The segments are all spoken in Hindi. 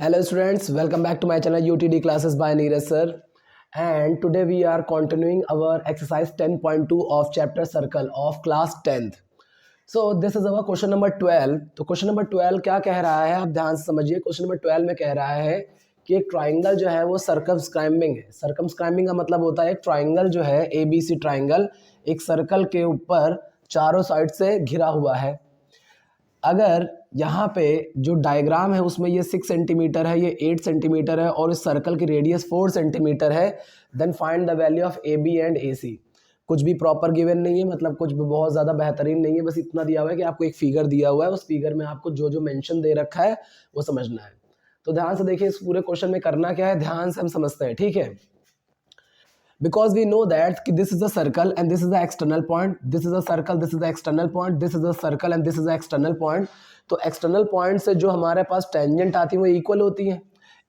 Hello students, welcome back to my channel UTD classes by Neeraj sir. And today we are continuing our exercise 10.2 of chapter circle of class 10th. So this is our question number 12. तो क्वेश्चन नंबर 12 क्या कह रहा है, आप ध्यान से समझिए। क्वेश्चन नंबर 12 में कह रहा है कि एक ट्राइंगल जो है वो सर्कमस्क्राइबिंग है। सर्कमस्क्राइबिंग का मतलब होता है एक ट्राइंगल जो है ABC ट्राइंगल एक सर्कल के ऊपर चारों साइड से घिरा हुआ है। अगर यहाँ पे जो डायग्राम है उसमें ये 6 सेंटीमीटर है, ये 8 सेंटीमीटर है और इस सर्कल की रेडियस 4 सेंटीमीटर है, then find the value of AB and AC। कुछ भी प्रॉपर गिवन नहीं है, मतलब कुछ भी बहुत ज़्यादा बेहतरीन नहीं है, बस इतना दिया हुआ है कि आपको एक फिगर दिया हुआ है, उस फिगर में आपको जो जो मेंशन दे रखा है वो समझना है। तो ध्यान से देखिए, इस पूरे क्वेश्चन में करना क्या है, ध्यान से हम समझते हैं, ठीक है। Because we know that this is a circle and this is the external point, this is a circle, this is the external point, this is a circle and this is the external point। तो एक्सटर्नल पॉइंट से जो हमारे पास टेंजेंट आती है वो इक्वल होती है।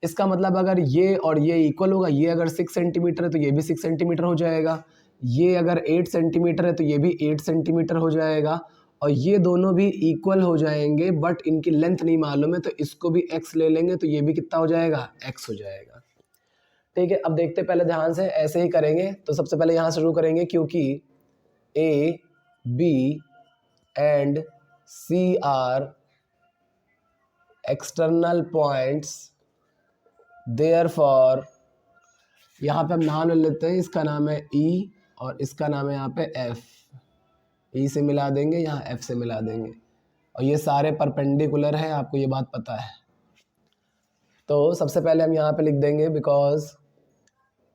इसका मतलब अगर ये और ये इक्वल होगा, ये अगर 6 सेंटीमीटर है तो ये भी 6 सेंटीमीटर हो जाएगा, ये अगर 8 सेंटीमीटर है तो ये भी 8 सेंटीमीटर हो जाएगा, और ये दोनों भी इक्वल हो जाएंगे, बट इनकी लेंथ नहीं मालूम है तो इसको भी x ले लेंगे तो ये भी कितना हो जाएगा, x हो जाएगा। ठीक है, अब देखते पहले ध्यान से, ऐसे ही करेंगे। तो सबसे पहले यहाँ से शुरू करेंगे, क्योंकि A, B and C are external points, therefore यहाँ पे हम नाम ले लेते हैं, इसका नाम है E और इसका नाम है यहाँ पे F। E से मिला देंगे, यहाँ F से मिला देंगे, और ये सारे परपेंडिकुलर हैं, आपको ये बात पता है। तो सबसे पहले हम यहाँ पे लिख देंगे, because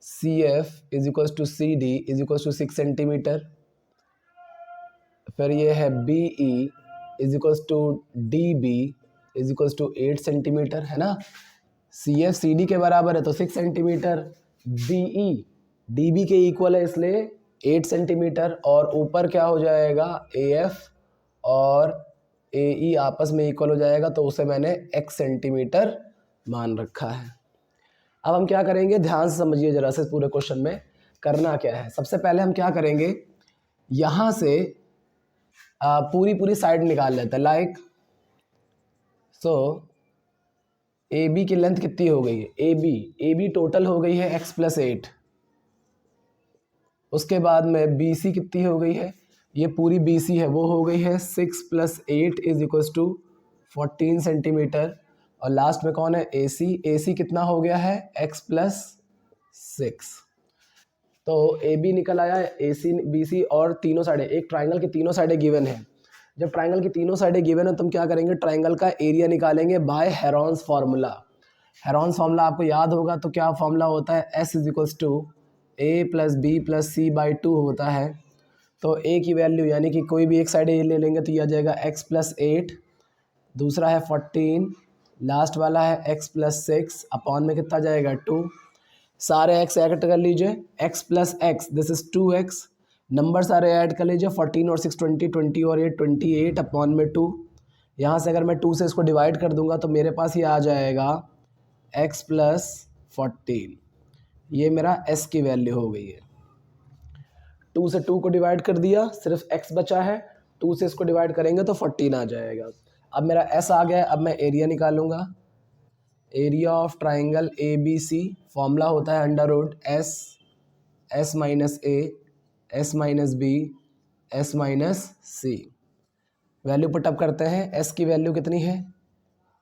CF is equals to CD is equals to 6 centimetre, फिर ये है BE is equals to DB is equals to 8 centimetre, है ना। CF CD के बराबर है तो 6 सेंटीमीटर, BE DB के इक्वल है इसलिए 8 सेंटीमीटर, और ऊपर क्या हो जाएगा, AF और AE आपस में इक्वल हो जाएगा, तो उसे मैंने x सेंटीमीटर मान रखा है। अब हम क्या करेंगे, ध्यान से समझिए जरा से, पूरे क्वेश्चन में करना क्या है। सबसे पहले हम क्या करेंगे, यहाँ से पूरी साइड निकाल लेते हैं। लाइक सो AB की लेंथ कितनी हो गई है, AB टोटल हो गई है x प्लस 8। उसके बाद में BC कितनी हो गई है, ये पूरी BC है, वो हो गई है 6 plus 8 is equals to 14 centimetre. और लास्ट में कौन है, AC कितना हो गया है, x प्लस 6। तो AB निकल आया, AC BC और तीनों साइडें, एक ट्राइंगल की तीनों साइडें गिवन है। जब ट्राइंगल की तीनों साइडें गिवन है तो हम क्या करेंगे, ट्राइंगल का एरिया निकालेंगे by Heron's formula. Heron's formula आपको याद होगा, तो क्या फार्मूला होता है, S is equals to A plus B plus C by 2 होता है। तो A की वैल्यू, यानी कि कोई भी एक साइड A ले लेंगे तो ये आ जाएगा x प्लस 8, दूसरा है 14, लास्ट वाला है x प्लस 6, अपॉन में कितना जाएगा 2। सारे x ऐड कर लीजिए, x plus x this is 2x, number सारे ऐड कर लीजिए, 14 और 6 20, 20 और 8 28, अपॉन में 2। यहाँ से अगर मैं 2 से इसको डिवाइड कर दूंगा तो मेरे पास ये आ जाएगा x प्लस 14। ये मेरा s की वैल्यू हो गई है। 2 से 2 को डिवाइड कर दिया, सिर्फ x बचा है, 2 से इसको डिवाइड करेंगे तो 14 आ जाएगा। अब मेरा s आ गया, अब मैं एरिया निकालूंगा। Area of triangle ABC formula होता है under root S minus A, S minus B, S minus C। Value put up करते हैं, S की वैल्यू कितनी है,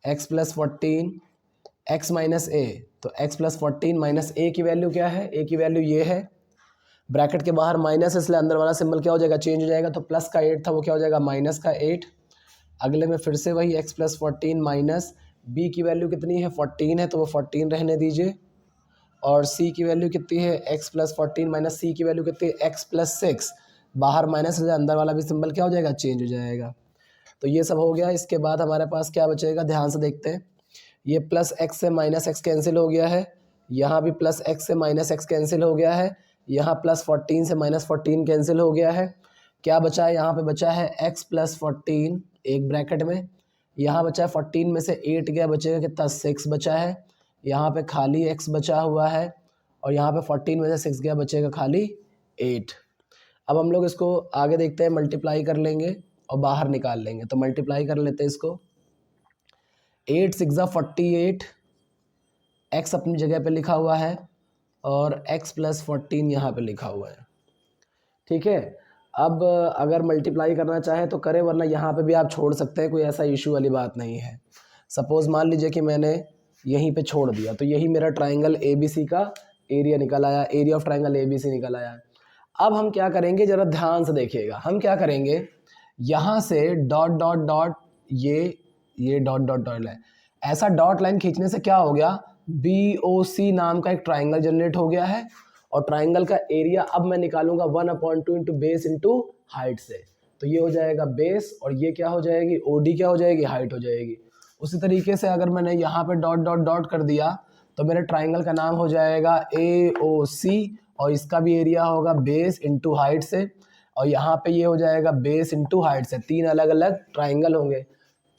x plus 14, x minus A, तो x प्लस 14 माइनस A की वैल्यू क्या है, A की वैल्यू ये है, ब्रैकेट के बाहर माइनस, इसलिए अंदर वाला सिंबल क्या हो जाएगा, चेंज हो जाएगा। तो प्लस का 8 था, वो क्या हो जाएगा, माइनस का 8। अगले में फिर से वही x प्लस 14 माइनस B की वैल्यू कितनी है, 14 है, तो वो 14 रहने दीजिए। और C की वैल्यू कितनी है, x प्लस 14 माइनस C की वैल्यू कितनी है, x प्लस 6, बाहर माइनस है, अंदर वाला भी सिंबल क्या हो जाएगा, चेंज हो जाएगा। तो ये सब हो गया। इसके बाद हमारे पास क्या बचेगा, ध्यान से देखते हैं। ये प्लस x से माइनस x कैंसिल हो गया है, यहाँ भी प्लस x से माइनस x कैंसिल हो गया है, यहाँ प्लस 14 से माइनस 14 कैंसिल हो गया है। क्या बचा है, यहाँ पे बचा है x प्लस 14 एक ब्रैकेट में, यहाँ बचा है 14 में से 8 गया, बचेगा कितना, 6 बचा है, यहाँ पे खाली x बचा हुआ है, और यहाँ पे 14 में से 6 गया, बचेगा खाली 8। अब हम लोग इसको आगे देखते हैं, मल्टीप्लाई कर लेंगे और बाहर निकाल लेंगे। तो मल्टीप्लाई कर लेते हैं इसको, 8 6 48, x अपनी जगह पे लिखा हुआ है और x प्लस 14 यहाँ पे लिखा हुआ है, ठीक है। अब अगर मल्टीप्लाई करना चाहे तो करें, वरना यहाँ पे भी आप छोड़ सकते हैं, कोई ऐसा इशू वाली बात नहीं है। सपोज़ मान लीजिए कि मैंने यहीं पे छोड़ दिया, तो यही मेरा ट्राइंगल ABC का एरिया निकल आया, एरिया ऑफ ट्राइंगल ABC निकल आया। अब हम क्या करेंगे, ज़रा ध्यान से देखिएगा। हम क्या करेंगे, यहाँ से डॉट डॉट डॉट ये डॉट डॉट डॉट है, ऐसा डॉट लाइन खींचने से क्या हो गया, BOC नाम का एक ट्राइंगल जनरेट हो गया है। और ट्राइंगल का एरिया अब मैं निकालूंगा 1/2 इंटू बेस इंटू हाइट से, तो ये हो जाएगा बेस और ये क्या हो जाएगी, OD क्या हो जाएगी, हाइट हो जाएगी। उसी तरीके से अगर मैंने यहाँ पे डॉट डॉट डॉट कर दिया तो मेरे ट्राइंगल का नाम हो जाएगा AOC और इसका भी एरिया होगा बेस इंटू हाइट से, और यहाँ पे ये हो जाएगा बेस इंटू हाइट से। तीन अलग अलग ट्राइंगल होंगे।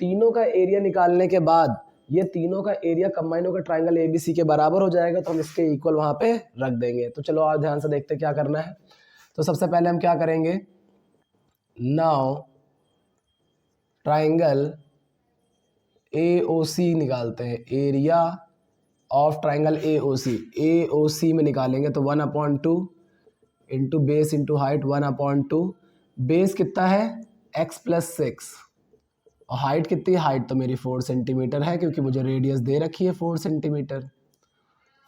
तीनों का एरिया निकालने के बाद ये तीनों का एरिया कंबाइन होकर ट्राइंगल ABC के बराबर हो जाएगा, तो हम इसके इक्वल वहाँ पे रख देंगे। तो चलो आप ध्यान से देखते क्या करना है। तो सबसे पहले हम क्या करेंगे, नाउ ट्राइंगल AOC निकालते हैं, एरिया ऑफ ट्राइंगल AOC में निकालेंगे तो 1/2 into base into height 1/2। Base कितना है, x प्लस 6 और हाइट कितनी है, हाइट तो मेरी 4 सेंटीमीटर है क्योंकि मुझे रेडियस दे रखी है 4 सेंटीमीटर।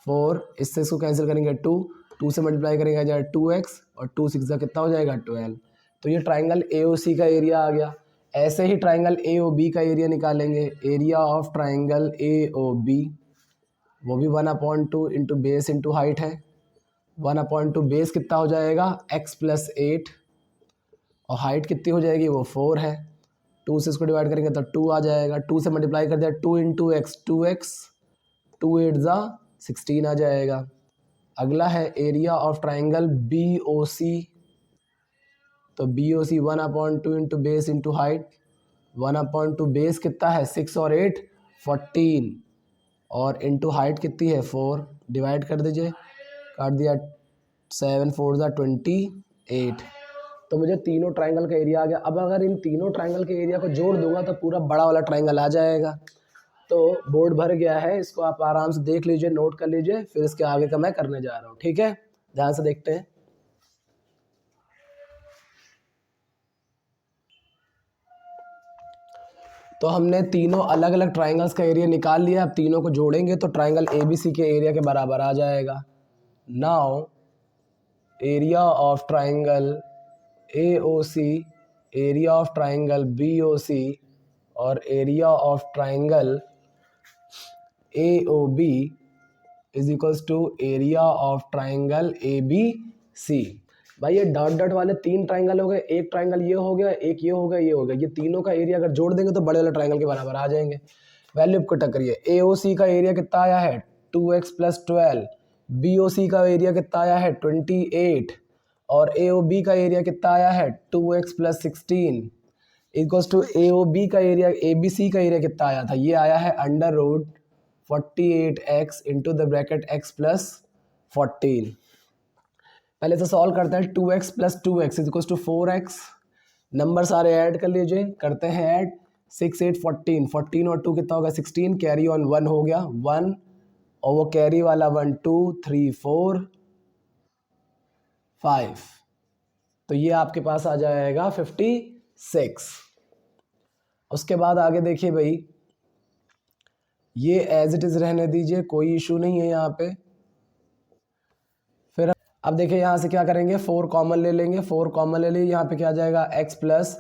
4 इससे इसको कैंसिल करेंगे 2 से मल्टीप्लाई करेंगे आ जाएगा 2x और 2 6 कितना हो जाएगा 12। तो ये ट्राइंगल AOC का एरिया आ गया। ऐसे ही ट्राइंगल AOB का एरिया निकालेंगे, एरिया ऑफ ट्राइंगल AOB वो भी 1/2 इंटू बेस इंटू हाइट है। 1/2 बेस कितना हो जाएगा, x प्लस 8 और हाइट कितनी हो जाएगी, वो 4 है। 2 से इसको डिवाइड करेंगे तो 2 आ जाएगा। 2 से मल्टीप्लाई कर दिया 2 इंटू एक्स 2x, 2 8 16 आ जाएगा। अगला है एरिया ऑफ ट्राइंगल BOC, तो BOC 1/2 into base into height. 1/2 base कितना है 6 और 8 14 और इंटू हाइट कितनी है 4, डिवाइड कर दीजिए, काट दिया 7 4 28। तो मुझे तीनों ट्राइंगल का एरिया आ गया। अब अगर इन तीनों ट्राइंगल के एरिया को जोड़ दूंगा तो पूरा बड़ा वाला ट्राइंगल आ जाएगा। तो बोर्ड भर गया है, इसको आप आराम से देख लीजिए, नोट कर लीजिए, फिर इसके आगे का मैं करने जा रहा हूँ, ठीक है। ध्यान से देखते हैं। तो हमने तीनों अलग अलग ट्राइंगल्स का एरिया निकाल लिया। अब तीनों को जोड़ेंगे तो ट्राइंगल ABC के एरिया के बराबर आ जाएगा। Now area of triangle AOC, area of triangle BOC और area of triangle AOB is equals to area of triangle ABC। भाई ये डॉट डॉट वाले तीन ट्राइंगल हो गए, एक ट्राइंगल ये हो गया, एक ये हो गया, ये हो गया। ये तीनों का एरिया अगर जोड़ देंगे तो बड़े वाले ट्राइंगल के बराबर आ जाएंगे। वैल्यू को टकरिए, AOC का एरिया कितना आया है 2x प्लस 12, BOC का एरिया कितना आया है 28 और AOB का एरिया कितना आया है 2x plus 16 equals to AOB का एरिया, ABC का एरिया कितना आया था, ये आया है under root 48x into the bracket x plus 14। पहले से सॉल्व करते हैं। 2x plus 2x is equals to 4x। Number सारे ऐड कर लीजिए, करते हैं ऐड। 6 8 14, 14 और 2 कितना होगा 16, कैरी ऑन 1 हो गया 1 और वो कैरी वाला 1 2 3 4 5, तो ये आपके पास आ जाएगा 56। उसके बाद आगे देखिए भाई, ये एज इट इज रहने दीजिए, कोई इशू नहीं है यहाँ पे। फिर अब देखिए यहाँ से क्या करेंगे, 4 कॉमन ले लेंगे। 4 कॉमन ले लिए, यहाँ पे क्या आ जाएगा x प्लस,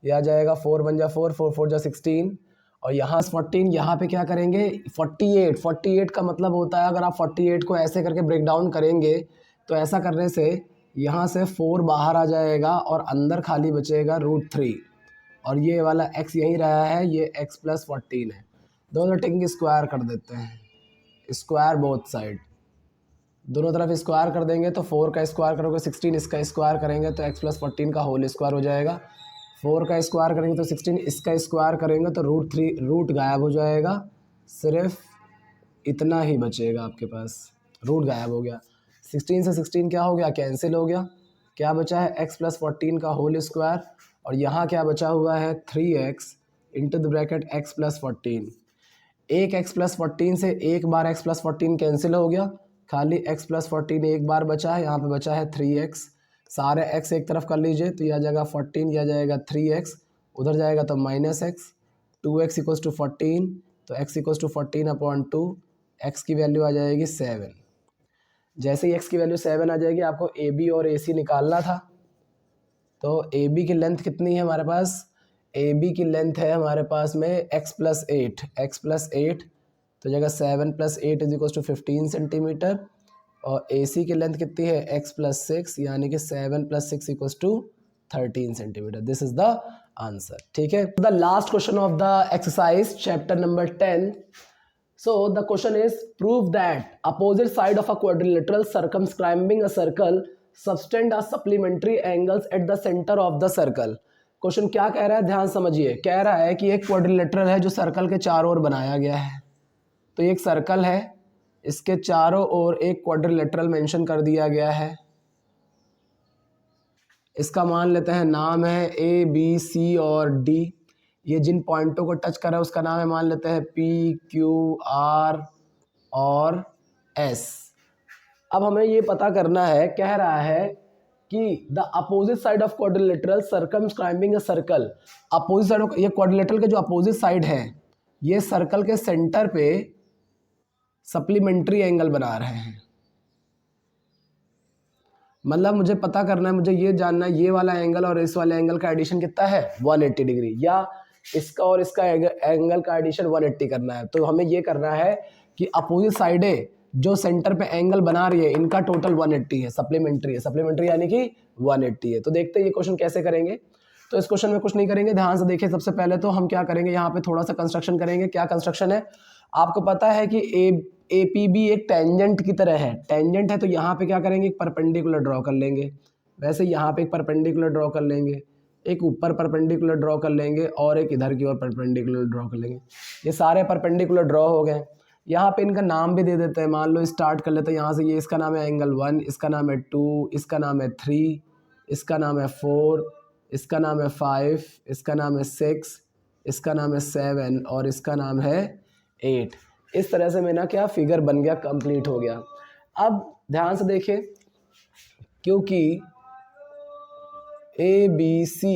यह आ जाएगा 4 बन जा 4 4 4 जा 16 और यहाँ 14। यहाँ पे क्या करेंगे 48 का मतलब होता है, अगर आप 48 को ऐसे करके ब्रेक डाउन करेंगे तो ऐसा करने से यहाँ से 4 बाहर आ जाएगा और अंदर खाली बचेगा √3 और ये वाला x यहीं रहा है, ये x प्लस 14 है। दोनों टेकिंग स्क्वायर कर देते हैं, स्क्वायर बोथ साइड, दोनों तरफ स्क्वायर कर देंगे तो 4 का स्क्वायर करोगे 16, इसका स्क्वायर करेंगे तो x प्लस 14 का होल स्क्वायर हो जाएगा। 4 का स्क्वायर करेंगे तो 16, इसका स्क्वायर करेंगे तो √3, रूट गायब हो जाएगा, सिर्फ इतना ही बचेगा आपके पास, रूट गायब हो गया। 16 से 16 क्या हो गया, कैंसिल हो गया। क्या बचा है x प्लस 14 का होल स्क्वायर और यहाँ क्या बचा हुआ है 3x into the bracket x plus 14। एक एक्स प्लस 14 से एक बार एक्स प्लस 14 कैंसिल हो गया, खाली एक्स प्लस 14 एक बार बचा है, यहाँ पे बचा है 3x। सारे x एक तरफ कर लीजिए तो यह आ जाएगा 14, यह जाएगा 3x, उधर जाएगा तो minus x, 2x equals to 14, तो x इक्वल्स टू 14/2, x की वैल्यू आ जाएगी 7। जैसे ही x की वैल्यू 7 आ जाएगी आपको AB और AC निकालना था। तो AB की लेंथ कितनी है हमारे पास, AB की लेंथ है हमारे पास में x प्लस 8, तो जगह 7 + 8 = 15 सेंटीमीटर, और AC की लेंथ कितनी है x प्लस 6, यानी कि 7 + 6 = 13 centimetre. This is the answer. ठीक है, the last question of the exercise chapter number 10। So the question is, prove that opposite side of a quadrilateral circumscribing a circle subtend a supplementary angles at the center of the circle। Question क्या कह रहा है, ध्यान समझिए। कह रहा है कि एक क्वाड्रिलेटरल है जो सर्कल के चारों ओर बनाया गया है। तो एक सर्कल है, इसके चारों ओर एक क्वाड्रिलेटरल मेंशन कर दिया गया है। इसका मान लेते हैं नाम है A, B, C और D। ये जिन पॉइंटों को टच कर रहा है उसका नाम है, मान लेते हैं P, Q, R और S। अब हमें ये पता करना है, कह रहा है कि the opposite side of quadrilateral circumscribing a circle. Opposite side, ये क्वाड्रिलेटरल के जो अपोजिट साइड है ये सर्कल के सेंटर पे सप्लीमेंट्री एंगल बना रहे हैं। मतलब मुझे पता करना है, मुझे ये जानना है ये वाला एंगल और इस वाले एंगल का एडिशन कितना है 180 डिग्री, या इसका और इसका एंगल का एडिशन 180 करना है। तो हमें ये करना है कि अपोजिट साइडें जो सेंटर पे एंगल बना रही है इनका टोटल 180 है, सप्लीमेंट्री है, सप्लीमेंट्री यानी कि 180 है। तो देखते हैं ये क्वेश्चन कैसे करेंगे। तो इस क्वेश्चन में कुछ नहीं करेंगे, ध्यान से देखिए। सबसे पहले तो हम क्या करेंगे, यहाँ पे थोड़ा सा कंस्ट्रक्शन करेंगे। क्या कंस्ट्रक्शन है, आपको पता है कि APB एक टेंजेंट की तरह है। टेंजेंट है तो यहाँ पे क्या करेंगे, एक परपेंडिकुलर ड्रॉ कर लेंगे। वैसे यहाँ पे एक परपेंडिकुलर ड्रॉ कर लेंगे, एक ऊपर परपेंडिकुलर ड्रॉ कर लेंगे और एक इधर की ओर परपेंडिकुलर ड्रॉ कर लेंगे। ये सारे परपेंडिकुलर ड्रॉ हो गए। यहाँ पे इनका नाम भी दे देते हैं। मान लो स्टार्ट कर लेते हैं यहाँ से। ये इसका नाम है एंगल 1, इसका नाम है 2, इसका नाम है 3, इसका नाम है 4, इसका नाम है 5, इसका नाम है 6, इसका नाम है 7 और इसका नाम है 8। इस तरह से मेरा क्या फिगर बन गया, कंप्लीट हो गया। अब ध्यान से देखिए, क्योंकि ABC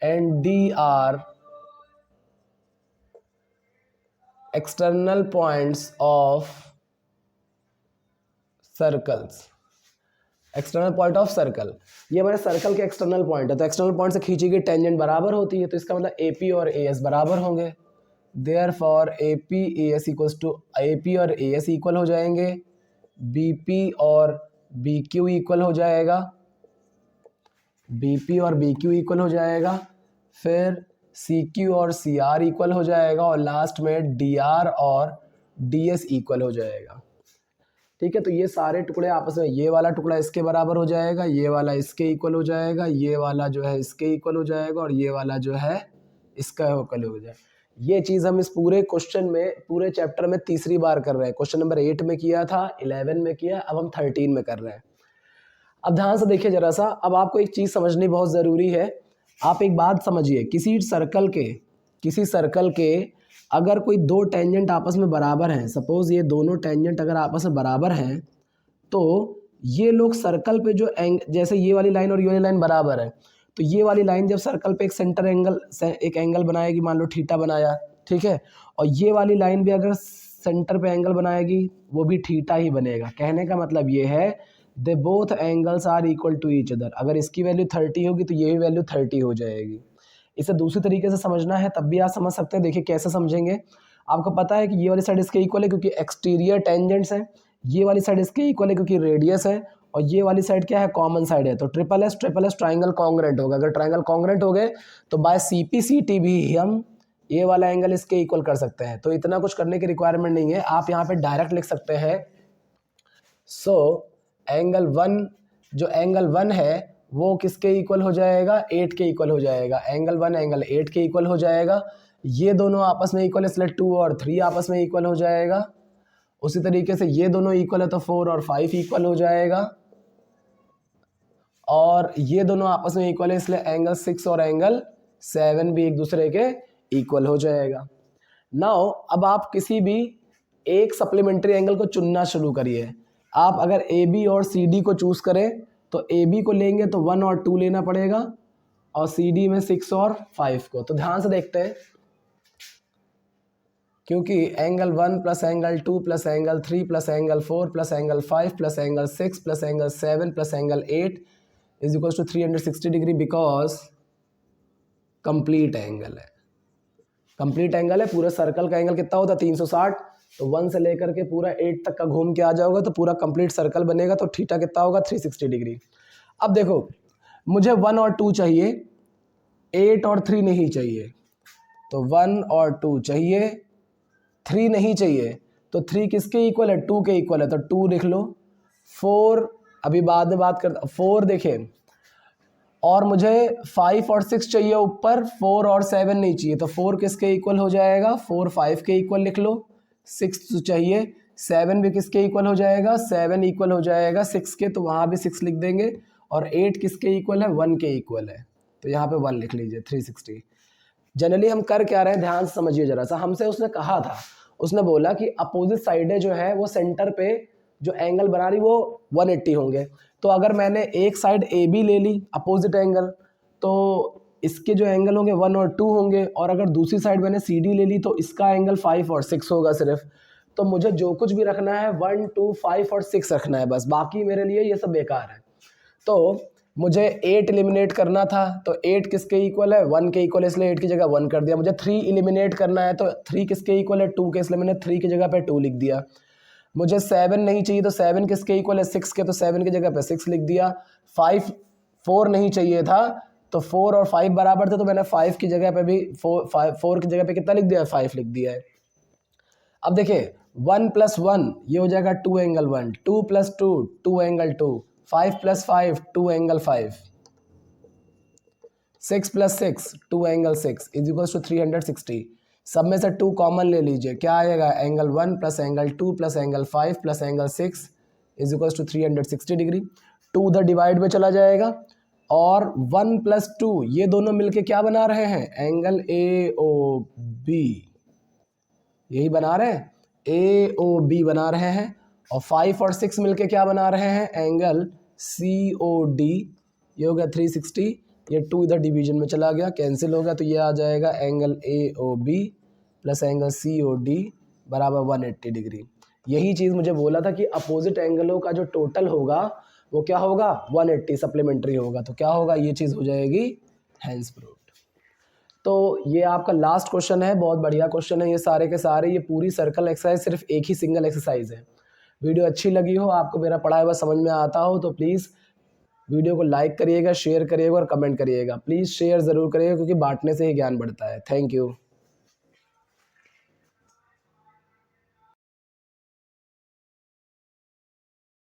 and D are external points of circles, external point of circle, ये हमारे सर्कल के एक्सटर्नल पॉइंट है। तो एक्सटर्नल पॉइंट से खींची गई टेंजेंट बराबर होती है, तो इसका मतलब AP और AS बराबर होंगे। देयरफॉर AP और AS इक्वल हो जाएंगे, BP और BQ इक्वल हो जाएगा, BP और BQ इक्वल हो जाएगा, फिर CQ और CR इक्वल हो जाएगा, और लास्ट में DR और DS इक्वल हो जाएगा। ठीक है, तो ये सारे टुकड़े आपस में, ये वाला टुकड़ा इसके बराबर हो जाएगा, ये वाला इसके इक्वल हो जाएगा, ये वाला जो है इसके इक्वल हो जाएगा, और ये वाला जो है इसका इक्वल हो जाएगा। ये चीज़ हम इस पूरे क्वेश्चन में, पूरे चैप्टर में तीसरी बार कर रहे हैं। क्वेश्चन नंबर 8 में किया था, 11 में किया, अब हम 13 में कर रहे हैं। अब ध्यान से देखिए जरा सा। अब आपको एक चीज़ समझनी बहुत ज़रूरी है। आप एक बात समझिए, किसी सर्कल के अगर कोई दो टेंजेंट आपस में बराबर हैं, सपोज ये दोनों टेंजेंट अगर आपस में बराबर हैं, तो ये लोग सर्कल पे जो जैसे ये वाली लाइन और ये वाली लाइन बराबर है, तो ये वाली लाइन जब सर्कल पे एक सेंटर एंगल, एक एंगल बनाएगी, मान लो थीटा बनाया, ठीक है, और ये वाली लाइन भी अगर सेंटर पे एंगल बनाएगी वो भी थीटा ही बनेगा। कहने का मतलब ये है, they both angles are equal to each other. अगर इसकी वैल्यू 30 होगी तो ये भी वैल्यू 30 हो जाएगी। इसे दूसरी तरीके से समझना है तब भी आप समझ सकते हैं। देखिए कैसे समझेंगे। आपको पता है कि ये वाली साइड इसके इक्वल है क्योंकि एक्सटीरियर टेंजेंट्स हैं, ये वाली साइड इसके इक्वल है क्योंकि रेडियस है, और ये वाली साइड क्या है, कॉमन साइड है। तो ट्रिपल एस ट्राइंगल कॉन्ग्रुएंट होगा। अगर ट्राइंगल कॉन्ग्रुएंट हो गए तो बाय CP/CT भी हम ये वाला एंगल इसके इक्वल कर सकते हैं। तो इतना कुछ करने की रिक्वायरमेंट नहीं है, आप यहाँ पे डायरेक्ट लिख सकते हैं। सो एंगल 1, जो एंगल 1 है वो किसके इक्वल हो जाएगा, 8 के इक्वल हो जाएगा। एंगल 1 एंगल 8 के इक्वल हो जाएगा। ये दोनों आपस में इक्वल है, इसलिए 2 और 3 आपस में इक्वल हो जाएगा। उसी तरीके से ये दोनों इक्वल है तो 4 और 5 इक्वल हो जाएगा, और ये दोनों आपस में इक्वल है इसलिए एंगल 6 और एंगल 7 भी एक दूसरे के इक्वल हो जाएगा। नाउ अब आप किसी भी एक सप्लीमेंट्री एंगल को चुनना शुरू करिए। आप अगर ए बी और सी डी को चूज़ करें तो ए बी को लेंगे तो 1 और 2 लेना पड़ेगा, और सी डी में 6 और 5 को। तो ध्यान से देखते हैं, क्योंकि angle 1 plus angle 2 plus angle 3 plus angle 4 plus angle 5 plus angle 6 plus angle 7 plus angle 8 is equal to 360 degree, because complete angle है। कंप्लीट एंगल है, पूरा सर्कल का एंगल कितना होता है 360, तो 1 से लेकर के पूरा 8 तक का घूम के आ जाओगे तो पूरा कंप्लीट सर्कल बनेगा, तो थीटा कितना होगा 360 डिग्री। अब देखो मुझे 1 और 2 चाहिए, 8 और 3 नहीं चाहिए, तो 1 और 2 चाहिए, 3 नहीं चाहिए। तो 3 किसके इक्वल है, 2 के इक्वल है, तो 2 लिख लो। 4 अभी बाद में बात करते, 4 देखें, और मुझे 5 और 6 चाहिए ऊपर, 4 और 7 नहीं चाहिए, तो 4 किसके इक्वल हो जाएगा, 4 5 के इक्वल लिख लो। 6 चाहिए, 7 भी किसके इक्वल हो जाएगा, 7 इक्वल हो जाएगा 6 के, तो वहाँ भी 6 लिख देंगे। और 8 किसके इक्वल है, 1 के इक्वल है, तो यहाँ पे 1 लिख लीजिए, 360। जनरली हम कर क्या रहे हैं, ध्यान से समझिए जरा सा। हमसे उसने कहा था, उसने बोला कि अपोजिट साइडें जो है वो सेंटर पे जो एंगल बना रही वो 180 होंगे। तो अगर मैंने एक साइड ए बी ले ली अपोजिट एंगल, तो इसके जो एंगल होंगे 1 और 2 होंगे, और अगर दूसरी साइड मैंने सी डी ले ली तो इसका एंगल 5 और 6 होगा सिर्फ। तो मुझे जो कुछ भी रखना है 1 2 5 और 6 रखना है बस, बाकी मेरे लिए ये सब बेकार है। तो मुझे 8 एलिमिनेट करना था, तो 8 किसके इक्वल है, 1 के इक्वल है, इसलिए 8 की जगह 1 कर दिया। मुझे 3 एलिमिनेट करना है, तो 3 किसके इक्वल है, 2 के, इसलिए मैंने 3 की जगह पे 2 लिख दिया। मुझे 7 नहीं चाहिए, तो 7 किसके इक्वल है, 6 के, तो 7 की जगह पे 6 लिख दिया। 4 नहीं चाहिए था, तो 4 और 5 बराबर थे, तो मैंने 5 की जगह पे भी 4 की जगह पे कितना लिख दिया है, 5 लिख दिया है। अब देखिए 1 + 1 ये हो जाएगा 2 angle 1, 2 + 2 2 angle 2, 5 + 5 2 angle 5, 6 + 6 2 angle 6 is equal to 360। सब में से 2 कॉमन ले लीजिए, क्या आएगा, angle 1 + angle 2 + angle 5 + angle 6 is equal to 360 degree. 2 उधर डिवाइड में चला जाएगा, और 1 + 2 ये दोनों मिलके क्या बना रहे हैं, एंगल AOB, यही बना रहे हैं, AOB बना रहे हैं। और 5 और 6 मिलके क्या बना रहे हैं, एंगल COD, ये हो गया 360। ये 2 इधर डिवीजन में चला गया, कैंसिल हो गया, तो ये आ जाएगा एंगल AOB + एंगल COD बराबर 180 डिग्री। यही चीज़ मुझे बोला था कि अपोजिट एंगलों का जो टोटल होगा वो क्या होगा, 180 सप्लीमेंट्री होगा, तो क्या होगा, ये चीज़ हो जाएगी हैंस प्रूव्ड। तो ये आपका लास्ट क्वेश्चन है, बहुत बढ़िया क्वेश्चन है ये सारे के सारे। ये पूरी सर्कल एक्सरसाइज सिर्फ एक ही सिंगल एक्सरसाइज है। वीडियो अच्छी लगी हो, आपको मेरा पढ़ाया हुआ समझ में आता हो, तो प्लीज़ वीडियो को लाइक करिएगा, शेयर करिएगा और कमेंट करिएगा। प्लीज़ शेयर ज़रूर करिएगा, क्योंकि बांटने से ही ज्ञान बढ़ता है। Thank you.